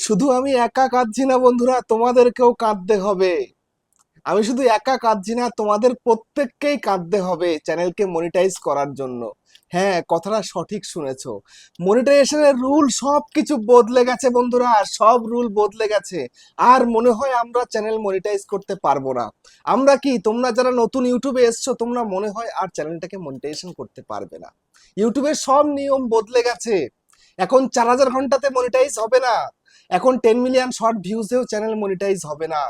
শুধু আমি একা কাঁদছি না বন্ধুরা, তোমাদেরকেও কাঁদতে হবে। আমি শুধু একা কাঁদছি না, তোমাদের প্রত্যেককেই কাঁদতে হবে চ্যানেলকে মনিটাইজ করার জন্য। হ্যাঁ, কথাটা সঠিক শুনেছো। মনিটাইজেশনের রুল সব কিছু বদলে গেছে বন্ধুরা, সব রুল বদলে গেছে। আর মনে হয় আমরা চ্যানেল মনিটাইজ করতে পারবো না। আমরা কি, তোমরা যারা নতুন ইউটিউবে এসছো, তোমরা মনে হয় আর চ্যানেলটাকে মনিটাইজেশন করতে পারবে না। ইউটিউবের সব নিয়ম বদলে গেছে। এখন 4000 ঘন্টাতে মনিটাইজ হবে না। এখন 10 মিলিয়ন শর্ট ভিউজেও চ্যানেল মনিটাইজ হবে না।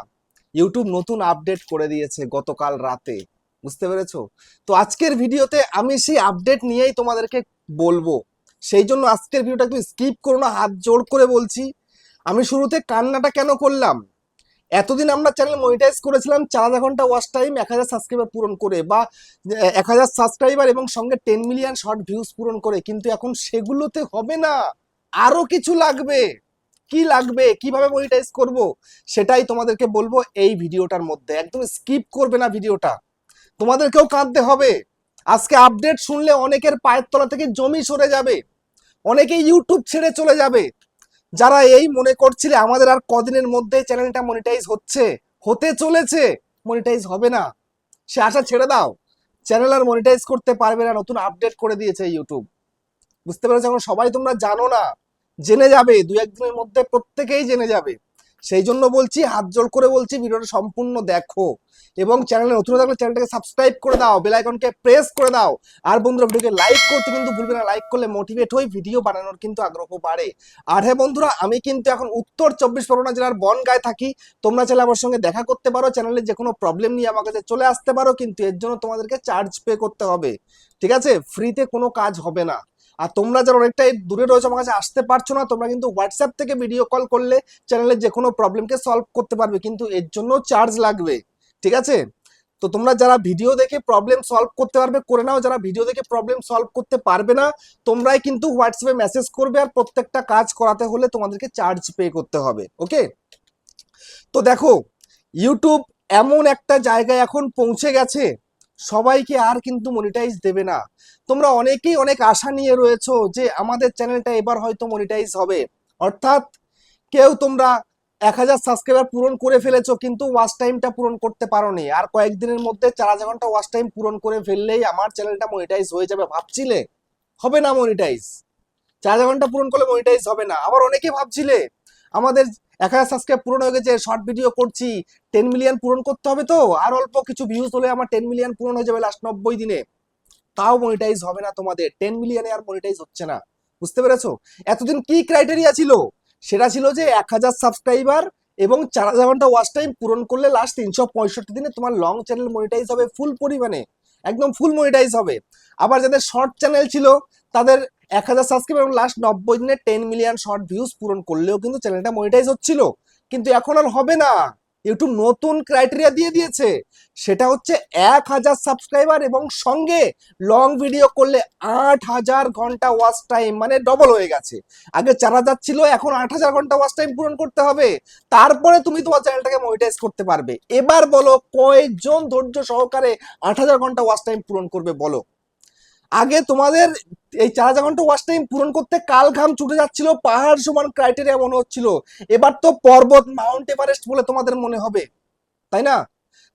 ইউটিউব নতুন আপডেট করে দিয়েছে গতকাল রাতে। বুঝতে পেরেছো? তো আজকের ভিডিওতে আমি সেই আপডেট নিয়েই তোমাদেরকে বলবো। সেই জন্য আজকের ভিডিওটা একটু স্কিপ করো না, হাত জোড় করে বলছি। আমি শুরুতে কান্নাটা কেন করলাম? এতদিন আমরা চ্যানেল মনিটাইজ করেছিলাম 4000 ঘন্টা ওয়াচ টাইম, 1000 সাবস্ক্রাইবার পূরণ করে, বা 1000 সাবস্ক্রাইবার এবং সঙ্গে 10 মিলিয়ন শর্ট ভিউজ পূরণ করে। কিন্তু এখন সেগুলোতে হবে না, আরো কিছু লাগবে। কি লাগবে, কিভাবে মনিটাইজ করব, সেটাই তোমাদেরকে বলবো এই ভিডিওটার মধ্যে। একদম স্কিপ করবে না ভিডিওটা, তোমাদেরকেও কাঁদতে হবে। আজকে আপডেট শুনলে অনেকের পায়ের তলা থেকে জমি সরে যাবে, অনেকে ইউটিউব ছেড়ে চলে যাবে। যারা এই মনে করছিলে আমাদের আর কদিনের মধ্যে চ্যানেলটা মনিটাইজ হতে চলেছে, মনিটাইজ হবে না, সে আশা ছেড়ে দাও। চ্যানেল আর মনিটাইজ করতে পারবে না, নতুন আপডেট করে দিয়েছে ইউটিউব। বুঝতে পেরেছো? এখন সবাই তোমরা জানো না, জেনে যাবে, দু একদিনের মধ্যে প্রত্যেকেই জেনে যাবে। সেই জন্য বলছি, হাত জোড় করে বলছি, ভিডিওটা সম্পূর্ণ দেখো এবং চ্যানেলে নতুন থাকলে চ্যানেলটাকে সাবস্ক্রাইব করে দাও, বেল আইকনকে প্রেস করে দাও। আর বন্ধুরা, ভিডিওকে লাইক করতে কিন্তু ভুলবে না। লাইক করলে মোটিভেট হই, ভিডিও বানানোর কিন্তু আগ্রহ বাড়ে। আর হ্যাঁ বন্ধুরা, আমি কিন্তু এখন উত্তর 24 পরগনা জেলার বনগাঁয় থাকি। তোমরা চাইলে আমার সঙ্গে দেখা করতে পারো, চ্যানেলে যে কোনো প্রবলেম নিয়ে আমার কাছে চলে আসতে পারো, কিন্তু এর জন্য তোমাদেরকে চার্জ পে করতে হবে। ঠিক আছে? ফ্রিতে কোনো কাজ হবে না। আর তোমরা যারা অনেকটাই দূরে রয়েছে, আমার কাছে আসতে পারছো না, তোমরা কিন্তু হোয়াটসঅ্যাপ থেকে ভিডিও কল করলে চ্যানেলের যে কোনো প্রবলেমকে সলভ করতে পারবে, কিন্তু এর জন্য চার্জ লাগবে। ঠিক আছে? তো তোমরা যারা ভিডিও দেখে প্রবলেম সলভ করতে পারবে করে নাও, যারা ভিডিও দেখে প্রবলেম সলভ করতে পারবে না, তোমরাই কিন্তু হোয়াটসঅ্যাপে মেসেজ করবে। আর প্রত্যেকটা কাজ করাতে হলে তোমাদেরকে চার্জ পে করতে হবে। ওকে? তো দেখো, ইউটিউব এমন একটা জায়গায় এখন পৌঁছে গেছে, সবাইকে আর কিন্তু মনিটাইজ দেবে না। তোমরা অনেকেই অনেক আশা নিয়ে রয়েছো যে আমাদের চ্যানেলটা এবার হয়তো মনিটাইজ হবে। অর্থাৎ কেউ তোমরা 1000 সাবস্ক্রাইবার পূরণ করে ফেলেছো, কিন্তু ওয়াচ টাইমটা পূরণ করতে পারোনি। আর কয়েকদিনের মধ্যে 4000 ঘন্টা ওয়াচ টাইম পূরণ করে ফেললেই আমার চ্যানেলটা মনিটাইজ হয়ে যাবে ভাবছিলে। হবে না মনিটাইজ। 4000 ঘন্টা পূরণ করলে মনিটাইজ হবে না। আবার অনেকে ভাবছিলে আমাদের 1000 সাবস্ক্রাইব পূরণ হয়ে গেছে, শর্ট ভিডিও করছি, 10 মিলিয়ন পূরণ করতে হবে, তো আর অল্প কিছু ভিউজ হলে আমার 10 মিলিয়ন পূরণ হয়ে যাবে লাস্ট 90 দিনে। তাও মনিটাইজ হবে না তোমাদের, 10 মিলিয়নে আর মনিটাইজ হচ্ছে না। বুঝতে পেরেছো? এতদিন কি ক্রাইটেরিয়া ছিল? সেটা ছিল যে 1000 সাবস্ক্রাইবার এবং 4000 ঘন্টা ওয়াচ টাইম পূরণ করলে লাস্ট 365 দিনে তোমার লং চ্যানেল মনিটাইজ হবে ফুল পরিমাণে, একদম ফুল মনিটাইজ হবে। আবার যাদের শর্ট চ্যানেল ছিল, তাদের 1000 সাবস্ক্রাইবার এবং লাস্ট 90 দিনে 10 মিলিয়ন শর্ট ভিউজ পূরণ করলেও কিন্তু চ্যানেলটা মনিটাইজ হচ্ছিল। কিন্তু এখন আর হবে না। ইউটিউব নতুন ক্রাইটেরিয়া দিয়ে দিয়েছে, সেটা হচ্ছে 1000 সাবস্ক্রাইবার এবং সঙ্গে লং ভিডিও করলে 8000 ঘন্টা ওয়াচ টাইম, মানে ডবল হয়ে গেছে। আগে 4000 ছিল, এখন 8000 ঘন্টা ওয়াচ টাইম পূরণ করতে হবে, তারপরে তুমি তোমার চ্যানেলটাকে মনিটাইজ করতে পারবে। এবার বলো, কয়েকজন ধৈর্য সহকারে 8000 ঘন্টা ওয়াচ টাইম পূরণ করবে বলো? আগে তোমাদের এই 4000 ঘন্টা ওয়াচ টাইম পূরণ করতে কাল ঘাম ছুটে যাচ্ছিল, পাহাড় সমান ক্রাইটেরিয়া মনে হচ্ছিল। এবার তো পর্বত, মাউন্ট এভারেস্ট বলে তোমাদের মনে হবে, তাই না?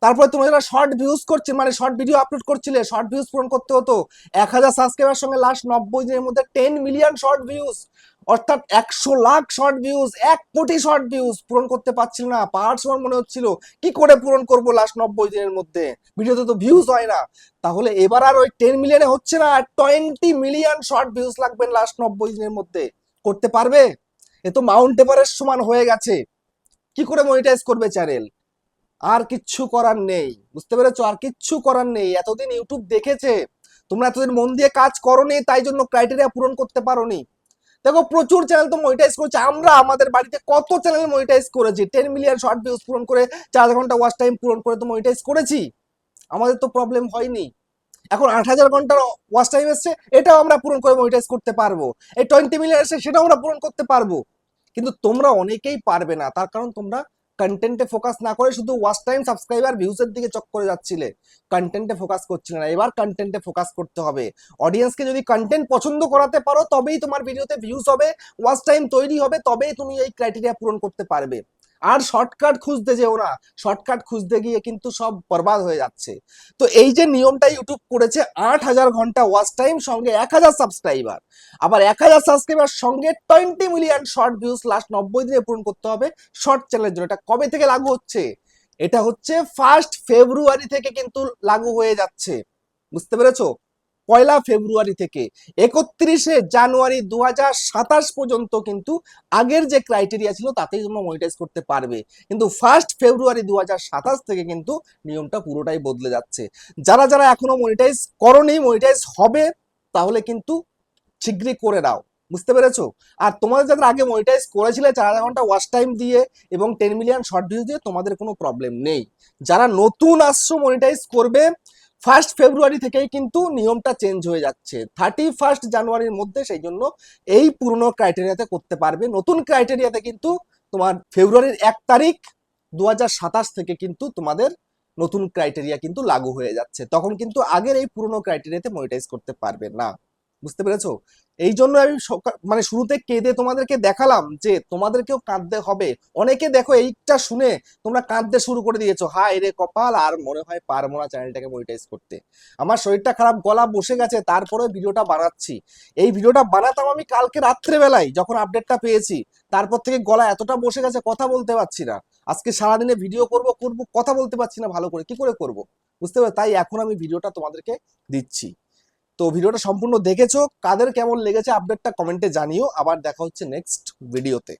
তারপরে তোমরা যারা শর্ট ভিউজ করছে, মানে শর্ট ভিডিও আপলোড করছিলে, শর্ট ভিউজ পূরণ করতে হতো 1000 সাবস্ক্রাইবার সঙ্গে লাস্ট 90 দিনের মধ্যে 10 মিলিয়ন শর্ট ভিউজ, অর্থাৎ 100 লাখ শর্ট ভিউজ, 1 কোটি শর্ট ভিউজ পূরণ করতে পারছিল না। পাহাড় সমান মনে হচ্ছিল, কি করে পূরণ করবো লাস্ট 90 দিনের মধ্যে, ভিডিওতে তো ভিউজ হয় না। তাহলে এবার আর ওই 10 মিলিয়নে হচ্ছে না, 20 মিলিয়ন শর্ট ভিউজ লাগবে লাস্ট 90 দিনের মধ্যে। করতে পারবে? এ তো মাউন্ট এভারেস্ট সমান হয়ে গেছে। কি করে মনিটাইজ করবে চ্যানেল? আর কিচ্ছু করার নেই। বুঝতে পেরেছো? আর কিচ্ছু করার নেই। এতদিন ইউটিউব দেখেছে তোমরা এতদিন মন দিয়ে কাজ করোনি, তাই জন্য ক্রাইটেরিয়া পূরণ করতে পারোনি। দেখো, প্রচুর চ্যানেল তো মনিটাইজ করেছে। আমরা আমাদের বাড়িতে কত চ্যানেল মনিটাইজ করেছি, 10 মিলিয়ন শর্ট ভিউজ পূরণ করে, 4 ঘন্টা ওয়াচ টাইম পূরণ করে তো মনিটাইজ করেছি। আমাদের তো প্রবলেম হয়নি। এখন 8000 ঘন্টার ওয়াচ টাইম এসছে, এটাও আমরা পূরণ করে মনিটাইজ করতে পারবো। এই 20 মিলিয়ন এসছে, সেটাও আমরা পূরণ করতে পারবো। কিন্তু তোমরা অনেকেই পারবে না, তার কারণ তোমরা কন্টেন্টে ফোকাস না করে শুধু ওয়াচ টাইম, সাবস্ক্রাইবার, ভিউজের দিকে চক্করে যাচ্ছিলে, কন্টেন্টে ফোকাস করছিলে না। এবার কন্টেন্টে ফোকাস করতে হবে। অডিয়েন্সকে যদি কন্টেন্ট পছন্দ করাতে পারো তবেই তোমার ভিডিওতে ভিউজ হবে, ওয়াচ টাইম তৈরি হবে, তবেই তুমি এই ক্রাইটেরিয়া পূরণ করতে পারবে। আর শর্টকাট খুঁজতে যেও না, শর্টকাট খুঁজতে গিয়ে কিন্তু সব বরবাদ হয়ে যাচ্ছে। তো এই যে নিয়মটা ইউটিউব করেছে, 8,000 ঘন্টা ওয়াচ টাইম সঙ্গে 1,000 সাবস্ক্রাইবার, আবার 1,000 সাবস্ক্রাইবার সঙ্গে 20 মিলিয়ন শর্ট ভিউজ লাস্ট 90 দিনে পূরণ করতে হবে শর্ট চ্যানেলের জন্য। এটা কবে থেকে লাগু হচ্ছে? এটা হচ্ছে 1 ফেব্রুয়ারি থেকে কিন্তু লাগু হয়ে যাচ্ছে, বুঝতে পেরেছো? 1 ফেব্রুয়ারি থেকে 31 জানুয়ারি 2027 পর্যন্ত কিন্তু আগের যে ক্রাইটেরিয়া ছিল তাতেই তোমরা মনিটাইজ করতে পারবে। কিন্তু 1 ফেব্রুয়ারি 2027 থেকে কিন্তু নিয়মটা পুরোটাই বদলে যাচ্ছে। যারা যারা এখনো মনিটাইজ করোনি, মনিটাইজ হবে, তাহলে কিন্তু শীঘ্রই করে নাও, বুঝতে পেরেছো? আর তোমাদের যাদের আগে মনিটাইজ করেছিলে 4,000 ঘন্টা ওয়াচ টাইম দিয়ে এবং 10 মিলিয়ন শর্ট ভিউজ দিয়ে, তোমাদের কোনো প্রবলেম নেই। যারা নতুন আসছো মনিটাইজ করবে, 1 ফেব্রুয়ারি থেকেই কিন্তু নিয়মটা চেঞ্জ হয়ে যাচ্ছে 31 জানুয়ারির মধ্যে। সেই জন্য এই পুরনো ক্রাইটেরিয়াতে করতে পারবে। নতুন ক্রাইটেরিয়াতে কিন্তু তোমার ফেব্রুয়ারির 1 তারিখ 2027 থেকে কিন্তু তোমাদের নতুন ক্রাইটেরিয়া কিন্তু লাগু হয়ে যাচ্ছে। তখন কিন্তু আগের এই পুরনো ক্রাইটেরিয়াতে মনিটাইজ করতে পারবে না, বুঝতে পেরেছো? এই জন্য আমি মানে শুরুতে কেঁদে তোমাদেরকে দেখালাম যে তোমাদেরকেও কাঁদতে হবে। অনেকে দেখো এইটা শুনে তোমরা কাঁদতে শুরু করে দিয়েছো, হায় রে কপাল, আর মনে হয় পারবো না চ্যানেলটাকে মনিটাইজ করতে। আমার শরীরটা খারাপ, গলা বসে গেছে, তারপরে ভিডিওটা বানাচ্ছি। এই ভিডিওটা বানাতাম আমি কালকে রাত্রেবেলায় যখন আপডেটটা পেয়েছি, তারপর থেকে গলা এতটা বসে গেছে কথা বলতে পারছি না। আজকে সারাদিনে ভিডিও করব করব, কথা বলতে পারছি না ভালো করে, কি করে করব, বুঝতে পারো? তাই এখন আমি ভিডিওটা তোমাদেরকে দিচ্ছি। তো ভিডিওটা সম্পূর্ণ দেখেছো, কাদের কেমন লেগেছে আপডেটটা কমেন্টে জানিও। আবার দেখা হচ্ছে নেক্সট ভিডিওতে।